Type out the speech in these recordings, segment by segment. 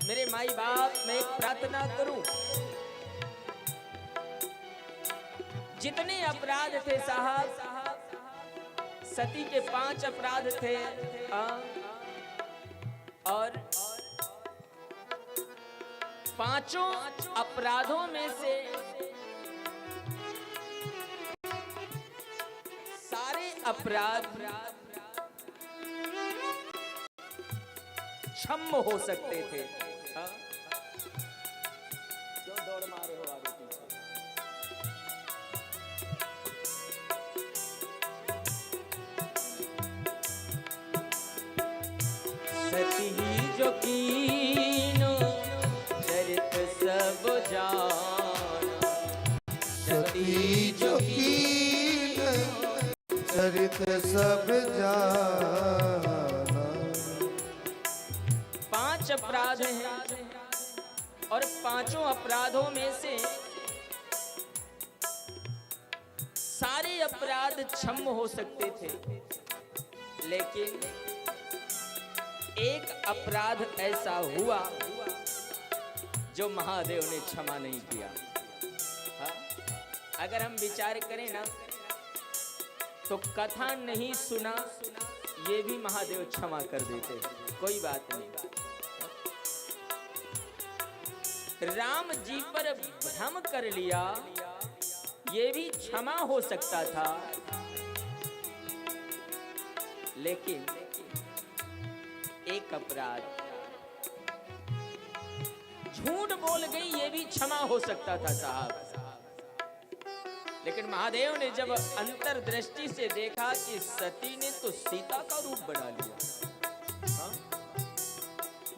मेरे माई बाप, मैं एक प्रार्थना करूं, जितने अपराध थे साहब, सती के 5 अपराध थे, और 5 अपराधों में से सारे अपराध क्षम्य हो सकते थे। क्यों दौड़ मारे हो आगे पीछे? सती जो कीनो चरित सब जाना, सती जो कीनो चरित सब जाना। 5 अपराध हैं और 5 अपराधों में से सारे अपराध क्षम्य हो सकते थे, लेकिन एक अपराध ऐसा हुआ जो महादेव ने क्षमा नहीं किया। हाँ? अगर हम विचार करें ना, तो कथा नहीं सुना ये भी महादेव क्षमा कर देते, कोई बात नहीं। राम जी पर भ्रम कर लिया, ये भी क्षमा हो सकता था, लेकिन एक अपराध झूठ बोल गई, ये भी क्षमा हो सकता था साहब। लेकिन महादेव ने जब अंतर्दृष्टि से देखा कि सती ने तो सीता का रूप बना लिया, हाँ?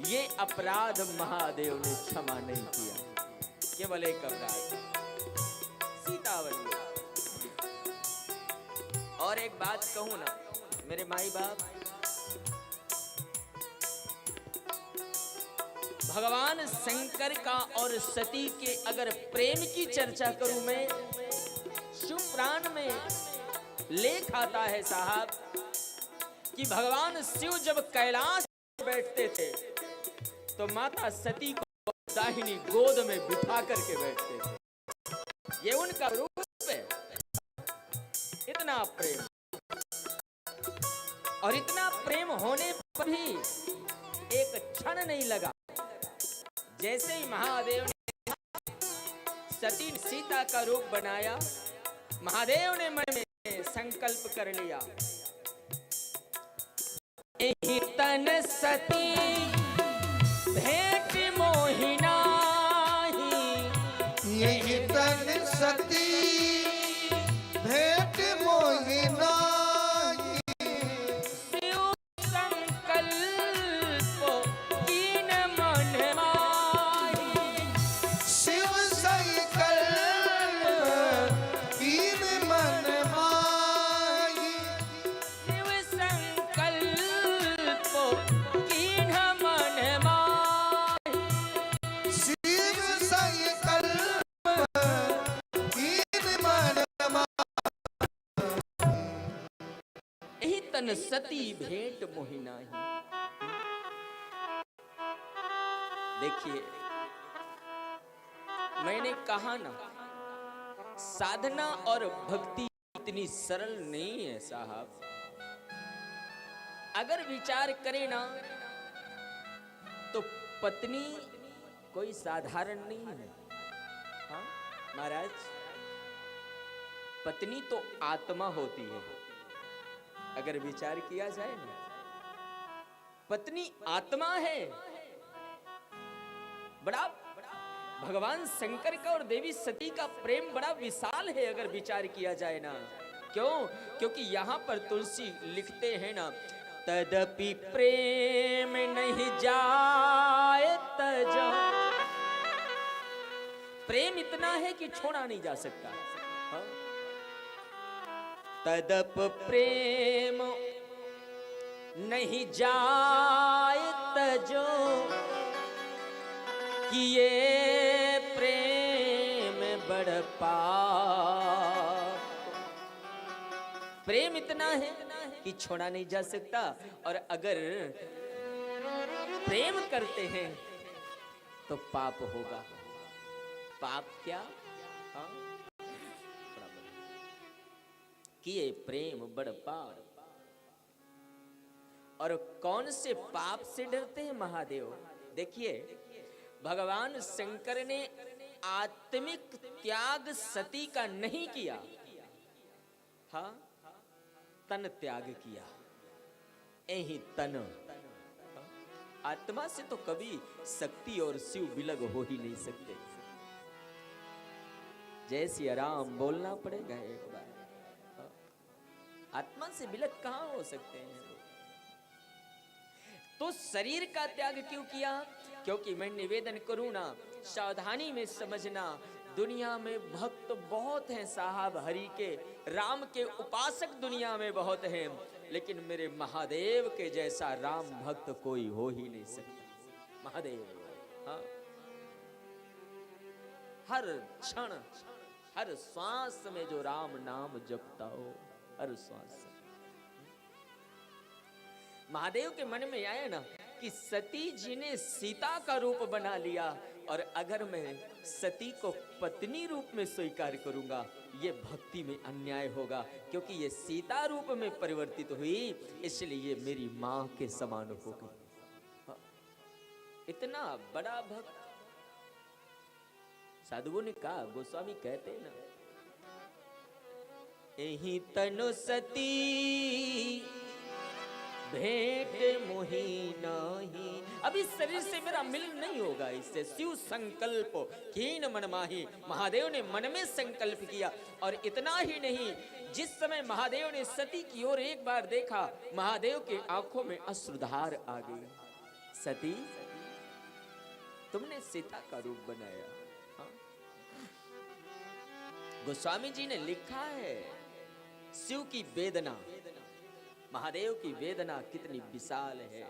ये अपराध महादेव ने क्षमा नहीं किया, केवल एक अपराध सीतावली। और एक बात कहूं ना मेरे माई बाप, भगवान शंकर का और सती के अगर प्रेम की चर्चा करूं मैं, शिव पुराण में लेख आता है साहब कि भगवान शिव जब कैलाश बैठते थे तो माता सती को दाहिनी गोद में बिठा करके बैठते थे। ये उनका रूप है। इतना प्रेम, और इतना प्रेम होने पर भी एक क्षण नहीं लगा। जैसे ही महादेव ने सती सीता का रूप बनाया, महादेव ने मन में संकल्प कर लिया, एहि तन सती भेंट मोहि नाहि, यही तन सती भेंट मोहि नाहि, शिव संकल्प कीन मन माहि, शिव संकल्प कीन मन माहि, शिव संकल्प कीन मन माहि, शिव संकल्प कीन मन माहि। एहि तन सती भेंट मोहि नाहि। देखिए, मैंने कहा ना, साधना और भक्ति इतनी सरल नहीं है साहब। अगर विचार करें ना, तो पत्नी कोई साधारण नहीं है। हाँ महाराज, पत्नी तो आत्मा होती है। अगर विचार किया जाए ना, पत्नी आत्मा है। बड़ा भगवान शंकर का और देवी सती का प्रेम बड़ा विशाल है अगर विचार किया जाए ना। क्यों? क्योंकि यहाँ पर तुलसी लिखते हैं ना, तदपि प्रेम नहीं जाए तजा। प्रेम इतना है कि छोड़ा नहीं जा सकता। हाँ? तदप प्रेम नहीं जाए तजो, कि ये प्रेम बढ़ पाप। प्रेम इतना है कि छोड़ा नहीं जा सकता। और अगर प्रेम करते हैं तो पाप होगा। पाप क्या? हाँ, किए प्रेम बड़ पार। और कौन से पाप से डरते हैं महादेव? देखिए, भगवान शंकर ने आत्मिक त्याग सती का नहीं किया, हाँ, तन त्याग किया। यही तन, आत्मा से तो कभी शक्ति और शिव विलग हो ही नहीं सकते। जय सिया राम बोलना पड़ेगा एक बार। आत्मा से विलग कहां हो सकते हैं? तो शरीर का त्याग क्यों किया? क्योंकि मैं निवेदन करूं ना, सावधानी में समझना, दुनिया में भक्त बहुत हैं साहब हरि के, राम के उपासक दुनिया में बहुत हैं, लेकिन मेरे महादेव के जैसा राम भक्त कोई हो ही नहीं सकता। महादेव, हाँ, हर क्षण हर श्वास में जो राम नाम जपता हो, हर श्वास। महादेव के मन में आया ना कि सती जी ने सीता का रूप बना लिया, और अगर मैं सती को पत्नी रूप में स्वीकार करूंगा, ये भक्ति में अन्याय होगा, क्योंकि ये सीता रूप में परिवर्तित हुई, इसलिए ये मेरी मां के समान हो गई। इतना बड़ा भक्त। साधुओं ने कहा, गोस्वामी कहते ना, एही तनु सती भेंट मोही नाही। अब इस शरीर से मेरा मिलन नहीं होगा, इससे शिव संकल्प हीन मन माही। महादेव ने मन में संकल्प किया, और इतना ही नहीं, जिस समय महादेव ने सती की ओर एक बार देखा, महादेव के आंखों में अश्रुधार आ गई। सती, तुमने सीता का रूप बनाया। हाँ? गोस्वामी जी ने लिखा है, शिव की वेदना, महादेव की वेदना कितनी विशाल है।